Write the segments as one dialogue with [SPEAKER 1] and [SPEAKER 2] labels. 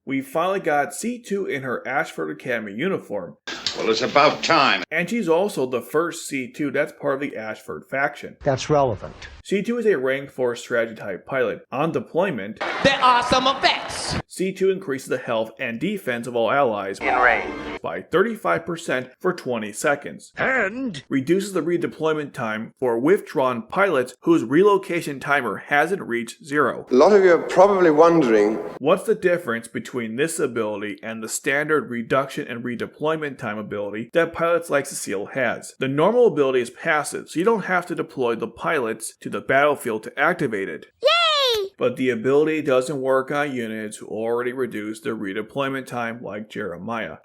[SPEAKER 1] We finally got C2 in her Ashford Academy uniform.
[SPEAKER 2] Well, it's about time.
[SPEAKER 1] And she's also the first C2 that's part of the Ashford faction.
[SPEAKER 3] That's relevant.
[SPEAKER 1] C2 is a rank 4 strategy type pilot. On deployment,
[SPEAKER 4] there are some effects.
[SPEAKER 1] C2 increases the health and defense of all allies
[SPEAKER 4] In range.
[SPEAKER 1] by 35% for 20 seconds.
[SPEAKER 3] And
[SPEAKER 1] Reduces the redeployment time for withdrawn pilots whose relocation timer hasn't reached 0.
[SPEAKER 5] A lot of you are probably wondering,
[SPEAKER 1] What's the difference between this ability and the standard reduction and redeployment time ability that pilots like Cecile has? The normal ability is passive, so you don't have to deploy the pilots to the battlefield to activate it.
[SPEAKER 6] Yay!
[SPEAKER 1] But the ability doesn't work on units who already reduced their redeployment time like Jeremiah.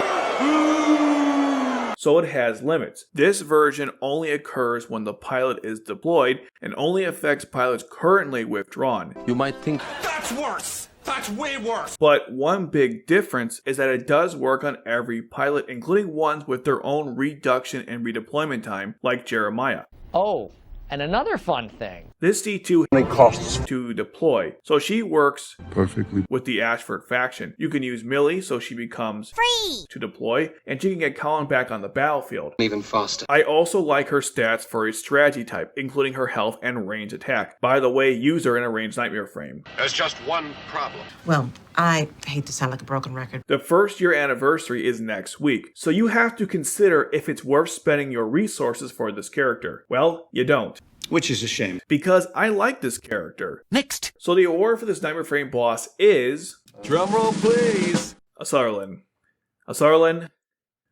[SPEAKER 1] So it has limits. This version only occurs when the pilot is deployed and only affects pilots currently withdrawn.
[SPEAKER 4] You might think
[SPEAKER 2] That's worse. That's way worse.
[SPEAKER 1] But one big difference is that it does work on every pilot, including ones with their own reduction and redeployment time, like Jeremiah.
[SPEAKER 3] oh, and another fun thing.
[SPEAKER 1] This C2
[SPEAKER 5] costs
[SPEAKER 1] to deploy, so she works
[SPEAKER 7] perfectly
[SPEAKER 1] with the Ashford faction. You can use Millie so she becomes
[SPEAKER 6] Free!
[SPEAKER 1] to deploy, and she can get Colin back on the battlefield.
[SPEAKER 4] even faster.
[SPEAKER 1] I also like her stats for a strategy type, including her health and range attack. By the way, use her in a ranged nightmare frame.
[SPEAKER 2] There's just one problem.
[SPEAKER 8] Well, I hate to sound like a broken record.
[SPEAKER 1] The first year anniversary is next week, so you have to consider if it's worth spending your resources for this character. Well, you don't.
[SPEAKER 9] Which is a shame.
[SPEAKER 1] Because I like this character.
[SPEAKER 4] Next.
[SPEAKER 1] So the award for this Nightmare Frame boss is...
[SPEAKER 4] Drumroll, please.
[SPEAKER 1] a Sutherland. A Sutherland.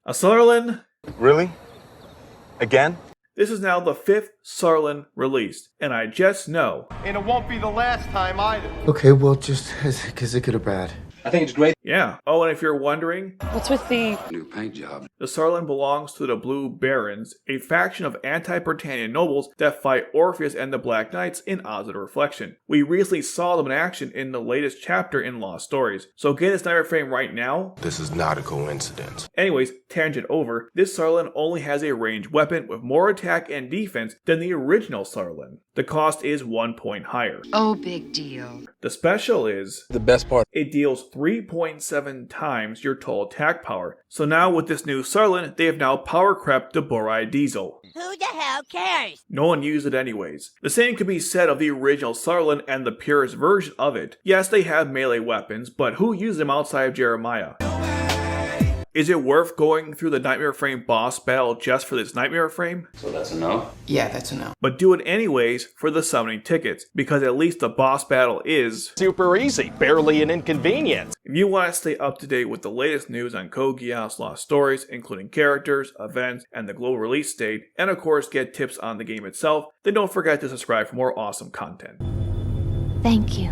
[SPEAKER 1] A Sutherland.
[SPEAKER 10] Really? Again?
[SPEAKER 1] This is now the 5th Sutherland released, and I just know.
[SPEAKER 9] And it won't be the last time either.
[SPEAKER 7] Okay, well, just is it good or bad?
[SPEAKER 4] I think it's great.
[SPEAKER 1] Yeah. Oh, and if you're wondering,
[SPEAKER 6] What's with the...
[SPEAKER 2] New paint job.
[SPEAKER 1] the Sutherland belongs to the Blue Barons, a faction of anti-Britannian nobles that fight Orpheus and the Black Knights in Oz of the Reflection. We recently saw them in action in the latest chapter in Lost Stories, so get this Nightmare Frame right now.
[SPEAKER 7] This is not a coincidence.
[SPEAKER 1] Anyways, tangent over, this Sutherland only has a ranged weapon with more attack and defense than the original Sutherland. The cost is 1 point higher.
[SPEAKER 6] Oh, big deal.
[SPEAKER 1] The special is,
[SPEAKER 4] The best part.
[SPEAKER 1] it deals 3.7 times your total attack power. So now with this new Sutherland, they have now power crept the Borai Diesel.
[SPEAKER 6] Who the hell cares?
[SPEAKER 1] No one used it anyways. The same could be said of the original Sutherland and the purest version of it. Yes, they have melee weapons, but who used them outside of Jeremiah? Is it worth going through the Nightmare Frame boss battle just for this Nightmare Frame?
[SPEAKER 4] So that's a no?
[SPEAKER 8] Yeah, that's a no.
[SPEAKER 1] But do it anyways for the summoning tickets, because at least the boss battle is...
[SPEAKER 9] Super easy. Barely an inconvenience.
[SPEAKER 1] If you want to stay up to date with the latest news on Code Geass Lost Stories, including characters, events, and the global release date, and of course get tips on the game itself, then don't forget to subscribe for more awesome content.
[SPEAKER 6] Thank you.